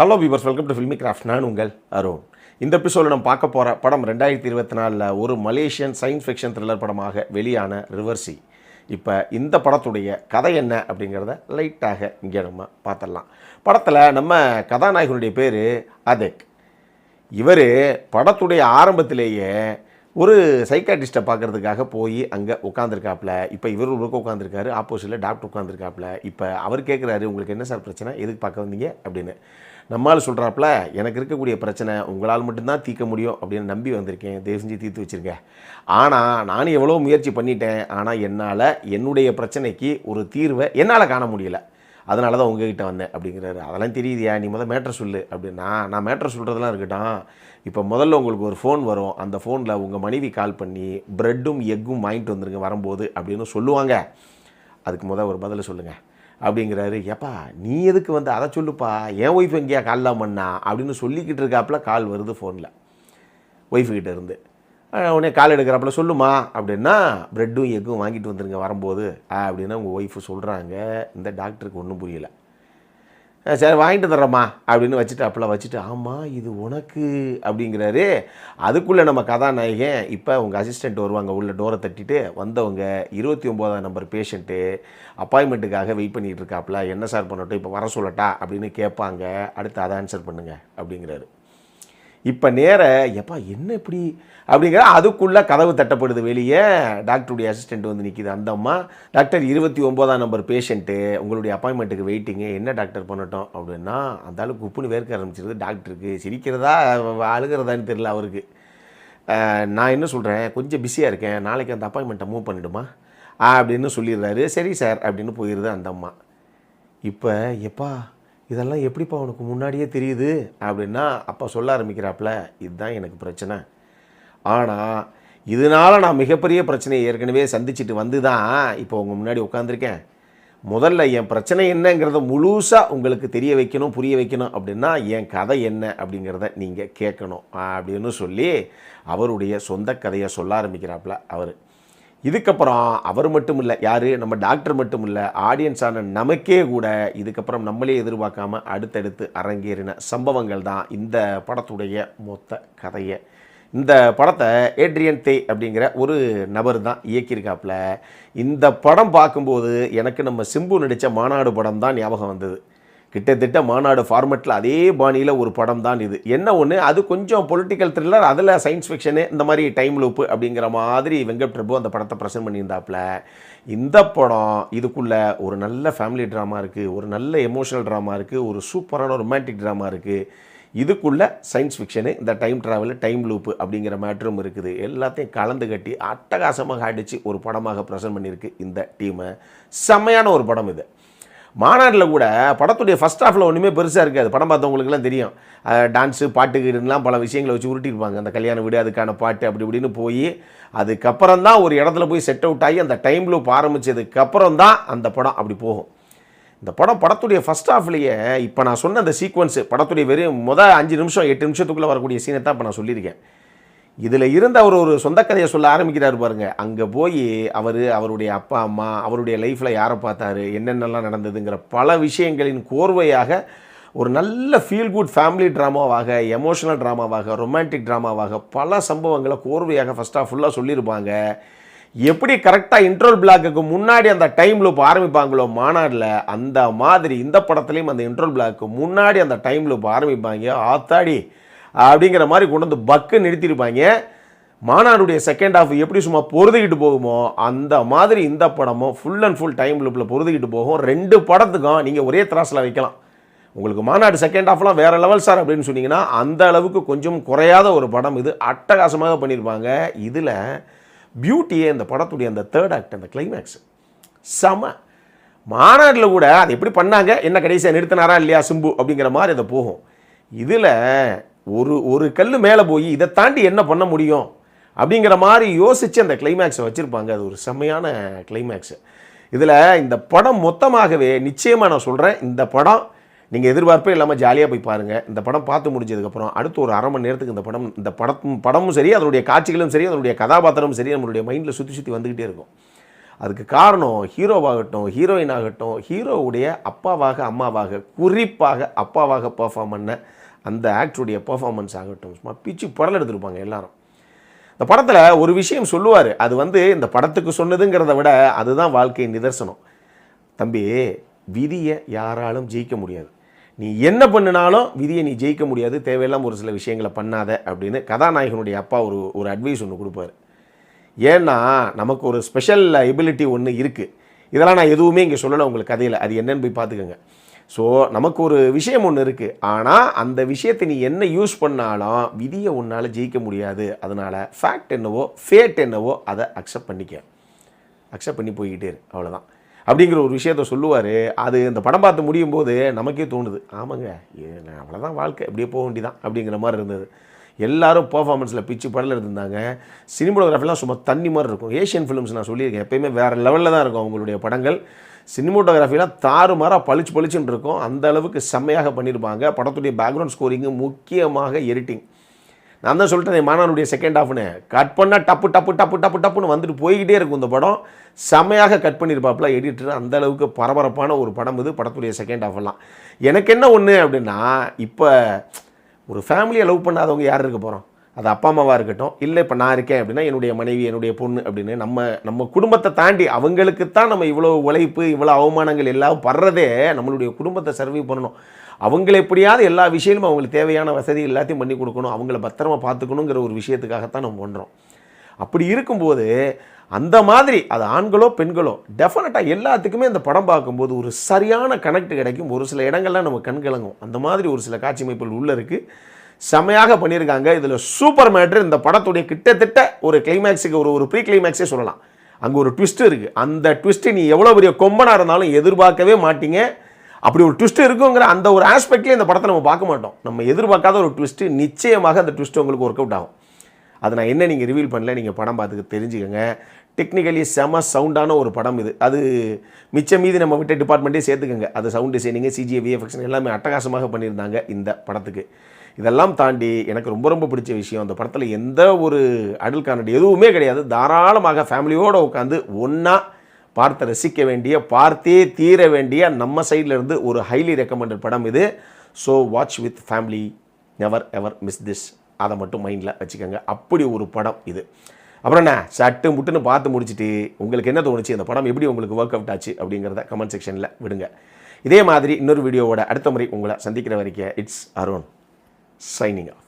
Hello viewers, welcome to filmi craft. நான் உங்கள் அருண். இந்த எபிசோடில் நம்ம பார்க்க போகிற படம் 2024 ஒரு மலேசியன் சயின்ஸ் ஃபிக்ஷன் த்ரில்லர் படமாக வெளியான ரிவர்சி. இப்போ இந்த படத்துடைய கதை என்ன அப்படிங்கிறத லைட்டாக இங்கே நம்ம பார்த்துடலாம். படத்தில் நம்ம கதாநாயகனுடைய பேர் அதேக். இவர் படத்துடைய ஆரம்பத்திலேயே ஒரு சைக்காட்ரிஸ்ட்டை பார்க்குறதுக்காக போய் அங்கே உட்காந்துருக்காப்புல. இப்போ இவர் ஒரு பக்கம் உட்காந்துருக்காரு, ஆப்போசிட்டில் டாக்டர் உட்காந்துருக்காப்புல. இப்போ அவர் கேட்குறாரு, உங்களுக்கு என்ன சார் பிரச்சனை, எதுக்கு பார்க்க வந்தீங்க அப்படின்னு. நம்மளால் சொல்கிறாப்புல, எனக்கு இருக்கக்கூடிய பிரச்சனை உங்களால் மட்டும்தான் தீர்க்க முடியும் அப்படின்னு நம்பி வந்திருக்கேன், தயவு செஞ்சு தீர்த்து வச்சுருக்கேன். ஆனால் நானும் எவ்வளோ முயற்சி பண்ணிட்டேன், ஆனால் என்னால் என்னுடைய பிரச்சனைக்கு ஒரு தீர்வை என்னால் காண முடியலை, அதனால தான் உங்ககிட்ட வந்தேன் அப்படிங்கிறாரு. அதெல்லாம் தெரியுதியா, நீ மேட்ரை சொல்லு அப்படின்னா. நான் மேட்ரை சொல்கிறதெல்லாம் இருக்கட்டும், இப்போ முதல்ல உங்களுக்கு ஒரு ஃபோன் வரும், அந்த ஃபோனில் உங்கள் மனைவி கால் பண்ணி ப்ரெட்டும் எக்கும் வாங்கிட்டு வந்துருங்க வரும்போது அப்படின்னு சொல்லுவாங்க. அதுக்கு ஒரு பதிலை சொல்லுங்கள் அப்படிங்கிறாரு. ஏப்பா நீ எதுக்கு வந்து அதை சொல்லுப்பா, என் ஒய்ஃப் எங்கேயா கால்லாம் பண்ணா அப்படின்னு சொல்லிக்கிட்டு இருக்காப்புல. கால் வருது ஃபோனில் ஒய்ஃபுக்கிட்ட இருந்து. உடனே கால் எடுக்கிறாப்புல, சொல்லுமா அப்படின்னா, ப்ரெட்டும் எக்கும் வாங்கிட்டு வந்துருங்க வரும்போது அப்படின்னா உங்கள் ஒய்ஃபு சொல்கிறாங்க. இந்த டாக்டருக்கு ஒன்றும் புரியலை. சரி வாங்கிட்டு தர்றம்மா அப்படின்னு வச்சுட்டு ஆமாம் இது உனக்கு அப்படிங்கிறாரு. அதுக்குள்ளே நம்ம கதாநாயகன் இப்போ உங்கள் அசிஸ்டண்ட் வருவாங்க, உள்ள டோரை தட்டிட்டு வந்தவங்க 29ஆம் நம்பர் பேஷண்ட்டு அப்பாயின்மெண்ட்டுக்காக வெயிட் பண்ணிகிட்டு இருக்காப்புல. என்ன சார் பண்ணட்டும், இப்போ வர சொல்லட்டா அப்படின்னு கேட்பாங்க. அடுத்து அதை ஆன்சர் பண்ணுங்க அப்படிங்கிறாரு. இப்போ நேர எப்பா என்ன இப்படி அப்படிங்கிற அதுக்குள்ளே கதவு தட்டப்படுது. வெளியே டாக்டருடைய அசிஸ்டண்ட் வந்து நிற்கிது. அந்த அம்மா, டாக்டர் 29ஆம் நம்பர் பேஷண்ட்டு உங்களுடைய அப்பாயின்மெண்ட்டுக்கு வெயிட்டிங்க, என்ன டாக்டர் பண்ணட்டும் அப்படின்னா. அந்த அளவுக்கு உப்புன்னு வேர்க்க ஆரம்பிச்சிருது டாக்டருக்கு. சிரிக்கிறதா அழுகிறதான்னு தெரியல அவருக்கு. நான் என்ன சொல்கிறேன், கொஞ்சம் பிஸியாக இருக்கேன், நாளைக்கு அந்த அப்பாயின்மெண்ட்டை மூவ் பண்ணிவிடுமா அப்படின்னு சொல்லிடுறாரு. சரி சார் அப்படின்னு போயிடுது அந்த அம்மா. இப்போ எப்பா இதெல்லாம் எப்படிப்பா உனக்கு முன்னாடியே தெரியுது அப்படின்னா அப்பா சொல்ல ஆரம்பிக்கிறாப்புல, இதுதான் எனக்கு பிரச்சனை. ஆனால் இதனால் நான் மிகப்பெரிய பிரச்சனையை ஏற்கனவே சந்திச்சுட்டு வந்து தான் இப்போ உங்கள் முன்னாடி உட்காந்துருக்கேன். முதல்ல என் பிரச்சனை என்னங்கிறத முழுசாக உங்களுக்கு தெரிய வைக்கணும், புரிய வைக்கணும் அப்படின்னா என் கதை என்ன அப்படிங்கிறத நீங்கள் கேட்கணும் அப்படின்னு சொல்லி அவருடைய சொந்த கதையை சொல்ல ஆரம்பிக்கிறாப்புல அவர். இதுக்கப்புறம் அவர் மட்டும் இல்லை, யார் நம்ம டாக்டர் மட்டும் இல்லை, ஆடியன்ஸான நமக்கே கூட இதுக்கப்புறம் நம்மளே எதிர்பார்க்காம அடுத்தடுத்து அரங்கேறின சம்பவங்கள் தான் இந்த படத்துடைய மொத்த கதையை. இந்த படத்தை ஏட்ரியன் தே அப்படிங்கிற ஒரு நபர் தான் இயக்கியிருக்காப்புல. இந்த படம் பார்க்கும்போது எனக்கு நம்ம சிம்பு நடித்த மாநாடு படம் தான் ஞாபகம் வந்தது. கிட்டத்தட்ட மாநாடு ஃபார்மெட்டில் அதே பாணியில் ஒரு படம் தான் இது. என்ன ஒன்று, அது கொஞ்சம் பொலிட்டிக்கல் த்ரில்லர், அதில் சயின்ஸ் ஃபிக்ஷனு, இந்த மாதிரி டைம் லூப்பு அப்படிங்கிற மாதிரி வெங்கட் பிரபு அந்த படத்தை ப்ரெசென்ட் பண்ணியிருந்தாப்புல. இந்த படம் இதுக்குள்ளே ஒரு நல்ல ஃபேமிலி ட்ராமா இருக்குது, ஒரு நல்ல எமோஷனல் ட்ராமா இருக்குது, ஒரு சூப்பரான ரொமான்டிக் ட்ராமா இருக்குது. இதுக்குள்ளே சயின்ஸ் ஃபிக்ஷனு, இந்த டைம் ட்ராவலு, டைம் லூப்பு அப்படிங்கிற மேட்டரும் இருக்குது. எல்லாத்தையும் கலந்து கட்டி அட்டகாசமாக அடித்து ஒரு படமாக ப்ரெசென்ட் பண்ணியிருக்கு இந்த டீமை. செம்மையான ஒரு படம் இது. மாநாட்டில் கூட படத்துடைய ஃபஸ்ட் ஹாஃபில் ஒன்றுமே பெருசாக இருக்காது. படம் பார்த்தவங்களுக்குலாம் தெரியும், டான்ஸு பாட்டுலாம் பல விஷயங்களை வச்சு உருட்டிருப்பாங்க. அந்த கல்யாண வீடு, அதுக்கான பாட்டு அப்படி இப்படின்னு போய் அதுக்கப்புறம் தான் ஒரு இடத்துல போய் செட் அவுட் ஆகி அந்த டைம் லூப் ஆரம்பித்ததுக்கப்புறம் தான் அந்த படம் அப்படி போகும். இந்த படத்துடைய ஃபஸ்ட் ஹாஃப்லேயே இப்போ நான் சொன்ன அந்த சீக்வன்ஸு, படத்துடைய வெறும் 5 நிமிஷம் 8 நிமிஷத்துக்குள்ளே வரக்கூடிய சீனை தான் இப்போ நான் சொல்லியிருக்கேன். இதில் இருந்த அவர் ஒரு சொந்த கதையை சொல்ல ஆரம்பிக்கிறார் பாருங்க. அங்கே போய் அவருடைய அப்பா அம்மா, அவருடைய லைஃப்பில் யாரை பார்த்தாரு, என்னென்னலாம் நடந்ததுங்கிற பல விஷயங்களின் கோர்வையாக ஒரு நல்ல ஃபீல் குட் ஃபேமிலி ட்ராமாவாக, எமோஷனல் ட்ராமாவாக, ரொமான்டிக் ட்ராமாவாக பல சம்பவங்களை கோர்வையாக ஃபஸ்ட் ஆஃப் ஃபுல்லாக சொல்லியிருப்பாங்க. எப்படி கரெக்டாக இன்ட்ரோல் பிளாக்குக்கு முன்னாடி அந்த டைம் லூப் ஆரம்பிப்பாங்களோ மாநாட்டில், அந்த மாதிரி இந்த படத்துலேயும் அந்த இன்ட்ரோல் பிளாக்கு முன்னாடி அந்த டைம் லூப் ஆரம்பிப்பாங்க. ஆத்தாடி அப்படிங்கிற மாதிரி கொண்டு வந்து பக்கு நிறுத்தியிருப்பாங்க. மாநாடுடைய செகண்ட் ஹாஃப் எப்படி சும்மா பொருதுகிட்டு போகுமோ அந்த மாதிரி இந்த படமும் ஃபுல் அண்ட் ஃபுல் டைம் லூப்பில் பொருதுகிட்டு போகும். 2 படத்துக்கும் நீங்கள் ஒரே திராஸில் வைக்கலாம். உங்களுக்கு மாநாடு செகண்ட் ஹாஃப்லாம் வேறு லெவல் சார் அப்படின்னு சொன்னீங்கன்னா அந்த அளவுக்கு கொஞ்சம் குறையாத ஒரு படம் இது. அட்டகாசமாக பண்ணியிருப்பாங்க. இதில் பியூட்டியே இந்த படத்துடைய அந்த தேர்ட் ஆக்ட், அந்த கிளைமேக்ஸ் செம. மாநாட்டில் கூட அது எப்படி பண்ணாங்க, என்ன கடைசியாக நிறுத்தினாரா இல்லையா சிம்பு அப்படிங்கிற மாதிரி அதை போகும். இதில் ஒரு கல் மேலே போய் இதை தாண்டி என்ன பண்ண முடியும் அப்படிங்கிற மாதிரி யோசித்து அந்த கிளைமேக்ஸை வச்சுருப்பாங்க. அது ஒரு செம்மையான கிளைமேக்ஸு. இதில் இந்த படம் மொத்தமாகவே நிச்சயமாக நான் சொல்கிறேன், இந்த படம் நீங்கள் எதிர்பார்ப்பே இல்லாமல் ஜாலியாக போய் பாருங்கள். இந்த படம் பார்த்து முடிஞ்சதுக்கப்புறம் அடுத்து ஒரு 1/2 மணி நேரத்துக்கு இந்த படமும் சரி, அதனுடைய காட்சிகளும் சரி, அதனுடைய கதாபாத்திரமும் சரி நம்மளுடைய மைண்டில் சுற்றி வந்துக்கிட்டே இருக்கும். அதுக்கு காரணம் ஹீரோவாகட்டும், ஹீரோயின் ஆகட்டும், ஹீரோவுடைய அப்பாவாக, அம்மாவாக, குறிப்பாக அப்பாவாக பெர்ஃபார்ம் பண்ண அந்த ஆக்டருடைய பெர்ஃபார்மன்ஸ் ஆகட்டும், சும்மா பிச்சு படல் எடுத்துருப்பாங்க எல்லாரும். இந்த படத்தில் ஒரு விஷயம் சொல்லுவார், அது இந்த படத்துக்கு சொன்னதுங்கிறத விட அதுதான் வாழ்க்கையின் நிதர்சனம். தம்பி, விதியை யாராலும் ஜெயிக்க முடியாது. நீ என்ன பண்ணினாலும் விதியை நீ ஜெயிக்க முடியாது, தேவையில்லாமல் ஒரு சில விஷயங்களை பண்ணாத அப்படின்னு கதாநாயகனுடைய அப்பா ஒரு அட்வைஸ் ஒன்று கொடுப்பார். ஏன்னா நமக்கு ஒரு ஸ்பெஷல் எபிலிட்டி ஒன்று இருக்குது. இதெல்லாம் நான் எதுவுமே இங்கே சொல்லலை உங்களுக்கு கதையில், அது என்னன்னு போய் பார்த்துக்கோங்க. ஸோ நமக்கு ஒரு விஷயம் ஒன்று இருக்குது, ஆனால் அந்த விஷயத்தை நீ என்ன யூஸ் பண்ணாலும் விதியை உன்னால் ஜெயிக்க முடியாது. அதனால் ஃபேக்ட் என்னவோ ஃபேட் என்னவோ அதை அக்செப்ட் பண்ணி போய்கிட்டே இரு, அவ்வளோதான் அப்படிங்கிற ஒரு விஷயத்த சொல்லுவார். அது இந்த படம் பார்த்து முடியும் போது நமக்கே தோணுது, ஆமாங்க அவ்வளோதான் வாழ்க்கை, அப்படியே போக வேண்டியதான் அப்படிங்கிற மாதிரி இருந்தது. எல்லாரும் பர்ஃபார்மன்ஸில் பிச்சு படல் எடுத்திருந்தாங்க. சினிமோட்டோகிராஃபிலாம் சும்மா தண்ணி மாதிரி இருக்கும். ஏஷியன் ஃபிலிம்ஸ் நான் சொல்லியிருக்கேன், எப்போயுமே வேறு லெவலில் தான் இருக்கும் அவங்களுடைய படங்கள். சினிமோட்டோகிராஃபிலாம் தாறுமாறாக பளிச்சுன்னு இருக்கும். அந்த அளவுக்கு செம்மையாக பண்ணியிருப்பாங்க. படத்துடைய பேக்ரவுண்ட் ஸ்கோரிங்கு, முக்கியமாக எடிட்டிங். நான் தான் சொல்லிட்டேன், மாணவனுடைய செகண்ட் ஹாஃப்னு கட் பண்ணால் டப்புன்னு வந்துட்டு போய்கிட்டே இருக்கும். இந்த படம் செம்மையாக கட் பண்ணியிருப்பாப்புல எடிட்டர். அந்த அளவுக்கு பரபரப்பான ஒரு படம் இது, படத்துடைய செகண்ட் ஹாஃபெல்லாம். எனக்கு என்ன ஒன்று அப்படின்னா, இப்போ ஒரு ஃபேமிலியை லவ் பண்ணாதவங்க யார் இருக்க போகிறோம்? அது அப்பா அம்மாவாக இருக்கட்டும், இல்லை இப்போ நான் இருக்கேன் அப்படின்னா என்னுடைய மனைவி, என்னுடைய பொண்ணு அப்படின்னு நம்ம குடும்பத்தை தாண்டி அவங்களுக்குத்தான் நம்ம இவ்வளோ உழைப்பு, இவ்வளோ அவமானங்கள் எல்லாம் படுறதே நம்மளுடைய குடும்பத்தை சர்வை பண்ணணும். அவங்கள எப்படியாவது எல்லா விஷயமும் அவங்களுக்கு தேவையான வசதி எல்லாத்தையும் பண்ணி கொடுக்கணும், அவங்கள பத்திரமா பார்த்துக்கணுங்கிற ஒரு விஷயத்துக்காகத்தான் நம்ம பண்ணுறோம். அப்படி இருக்கும்போது அந்த மாதிரி அது ஆண்களோ பெண்களோ டெஃபினட்டாக எல்லாத்துக்குமே இந்த படம் பார்க்கும்போது ஒரு சரியான கனெக்ட் கிடைக்கும். ஒரு சில இடங்கள்லாம் நம்ம கண்கலங்கும். அந்த மாதிரி ஒரு சில காட்சி அமைப்புகள் உள்ளே இருக்குது, செமையாக பண்ணியிருக்காங்க. இதில் சூப்பர் மேட்ரு, இந்த படத்துடைய கிட்டத்தட்ட ஒரு கிளைமேக்ஸுக்கு ஒரு ப்ரீ கிளைமேக்ஸே சொல்லலாம். அங்கே ஒரு ட்விஸ்ட் இருக்குது. அந்த ட்விஸ்ட்டு நீ எவ்வளோ பெரிய கொம்பனாக இருந்தாலும் எதிர்பார்க்கவே மாட்டீங்க. அப்படி ஒரு ட்விஸ்ட் இருக்குங்கிற அந்த ஒரு ஆஸ்பெக்ட்லேயே இந்த படத்தை நம்ம பார்க்க மாட்டோம். நம்ம எதிர்பார்க்காத ஒரு ட்விஸ்ட்டு, நிச்சயமாக அந்த ட்விஸ்ட்டு உங்களுக்கு ஒர்க் அவுட் ஆகும். அது நான் என்ன நீங்கள் ரிவீல் பண்ணல, நீங்கள் படம் பார்த்துக்க தெரிஞ்சுக்கங்க. டெக்னிக்கலி செம சவுண்டான ஒரு படம் இது. அது மிச்சம் மீதி நம்ம விட்ட டிபார்ட்மெண்ட்டே சேர்த்துக்கங்க. அது சவுண்ட் டிசைனிங்கு, சிஜிஏ, விஎஃப்எக்ஸ் எல்லாமே அட்டகாசமாக பண்ணியிருந்தாங்க இந்த படத்துக்கு. இதெல்லாம் தாண்டி எனக்கு ரொம்ப பிடிச்ச விஷயம், அந்த படத்தில் எந்த ஒரு அடல் காமெடி எதுவுமே கிடையாது. தாராளமாக ஃபேமிலியோடு உட்காந்து ஒன்றா பார்த்து ரசிக்க வேண்டிய, பார்த்தே தீர வேண்டிய, நம்ம சைடில் இருந்து ஒரு ஹைலி ரெக்கமெண்டட் படம் இது. So watch with family, never ever miss this. அதை மட்டும் மைண்டில் வச்சுக்கோங்க. அப்படி ஒரு படம் இது. அப்புறம் என்ன சட்டு முட்டுன்னு பார்த்து முடிச்சுட்டு உங்களுக்கு என்ன தோணுச்சு, அந்த படம் எப்படி உங்களுக்கு ஒர்க் அவுட் ஆச்சு அப்படிங்கிறத கமெண்ட் செக்ஷனில் விடுங்க. இதே மாதிரி இன்னொரு வீடியோவோட அடுத்த முறை உங்களை சந்திக்கிற வரைக்கும் இட்ஸ் அருண் signing off.